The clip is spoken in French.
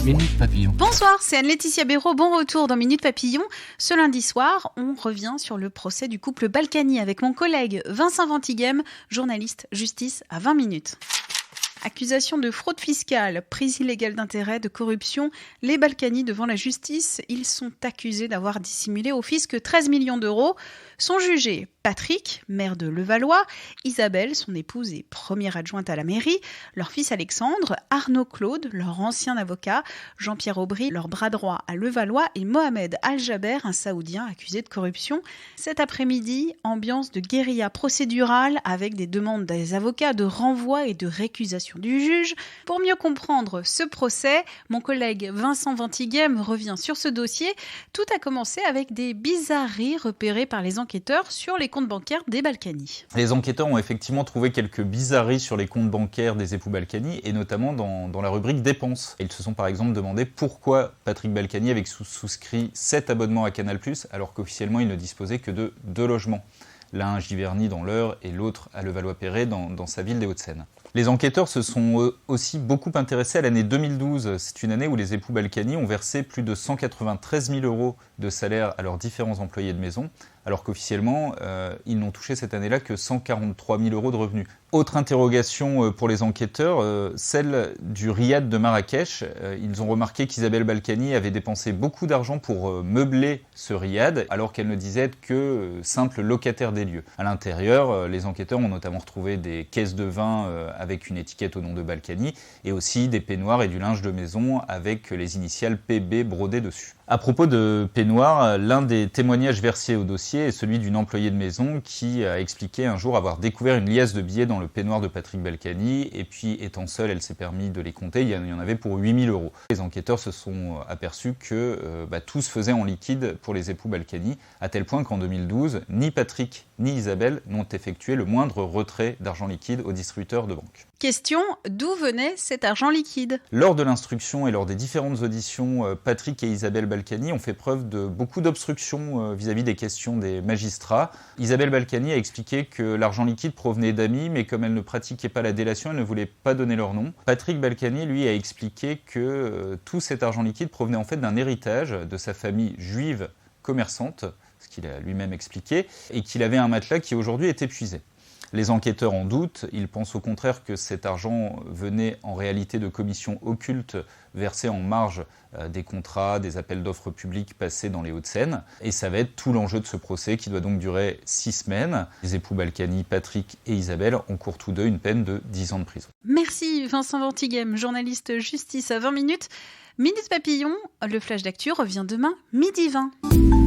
Minute Papillon. Bonsoir, c'est Anne-Laetitia Béraud. Bon retour dans Minute Papillon. Ce lundi soir, on revient sur le procès du couple Balkany avec mon collègue Vincent Ventighem, journaliste justice à 20 minutes. Accusation de fraude fiscale, prise illégale d'intérêts, de corruption. Les Balkany devant la justice, ils sont accusés d'avoir dissimulé au fisc 13 millions d'euros. Sont jugés Patrick, maire de Levallois, Isabelle, son épouse et première adjointe à la mairie, leur fils Alexandre, Arnaud Claude, leur ancien avocat, Jean-Pierre Aubry, leur bras droit à Levallois et Mohamed Al-Jaber, un Saoudien accusé de corruption. Cet après-midi, ambiance de guérilla procédurale avec des demandes des avocats de renvoi et de récusation du juge. Pour mieux comprendre ce procès, mon collègue Vincent Ventighem revient sur ce dossier. Tout a commencé avec des bizarreries repérées par les enquêteurs sur les comptes bancaires des Balkany. Les enquêteurs ont effectivement trouvé quelques bizarreries sur les comptes bancaires des époux Balkany et notamment dans la rubrique dépenses. Ils se sont par exemple demandé pourquoi Patrick Balkany avait souscrit 7 abonnements à Canal+, alors qu'officiellement il ne disposait que de 2 logements. L'un à Giverny dans l'Eure et l'autre à Levallois-Perret dans sa ville des Hauts-de-Seine. Les enquêteurs se sont aussi beaucoup intéressés à l'année 2012. C'est une année où les époux Balkany ont versé plus de 193 000 euros de salaire à leurs différents employés de maison, alors qu'officiellement, ils n'ont touché cette année-là que 143 000 euros de revenus. Autre interrogation pour les enquêteurs, celle du riad de Marrakech. Ils ont remarqué qu'Isabelle Balkany avait dépensé beaucoup d'argent pour meubler ce riad, alors qu'elle ne disait être que simple locataire des lieux. À l'intérieur, les enquêteurs ont notamment retrouvé des caisses de vin avec une étiquette au nom de Balkany, et aussi des peignoirs et du linge de maison avec les initiales PB brodées dessus. À propos de peignoirs, l'un des témoignages versés au dossier est celui d'une employée de maison qui a expliqué un jour avoir découvert une liasse de billets dans le peignoir de Patrick Balkany, et puis étant seule, elle s'est permis de les compter, il y en avait pour 8 000 euros. Les enquêteurs se sont aperçus que tout se faisait en liquide pour les époux Balkany, à tel point qu'en 2012, ni Patrick ni Isabelle n'ont effectué le moindre retrait d'argent liquide aux distributeurs de banque. Question, d'où venait cet argent liquide ? Lors de l'instruction et lors des différentes auditions, Patrick et Isabelle Balkany ont fait preuve de beaucoup d'obstruction vis-à-vis des questions des magistrats. Isabelle Balkany a expliqué que l'argent liquide provenait d'amis, mais comme elle ne pratiquait pas la délation, elle ne voulait pas donner leur nom. Patrick Balkany, lui, a expliqué que tout cet argent liquide provenait en fait d'un héritage de sa famille juive commerçante, ce qu'il a lui-même expliqué, et qu'il avait un matelas qui aujourd'hui est épuisé. Les enquêteurs en doutent, ils pensent au contraire que cet argent venait en réalité de commissions occultes versées en marge des contrats, des appels d'offres publics passés dans les Hauts-de-Seine. Et ça va être tout l'enjeu de ce procès qui doit donc durer 6 semaines. Les époux Balkany, Patrick et Isabelle encourent tous deux une peine de 10 ans de prison. Merci Vincent Ventighem, journaliste justice à 20 minutes. Minute Papillon, le flash d'actu revient demain, 12h20.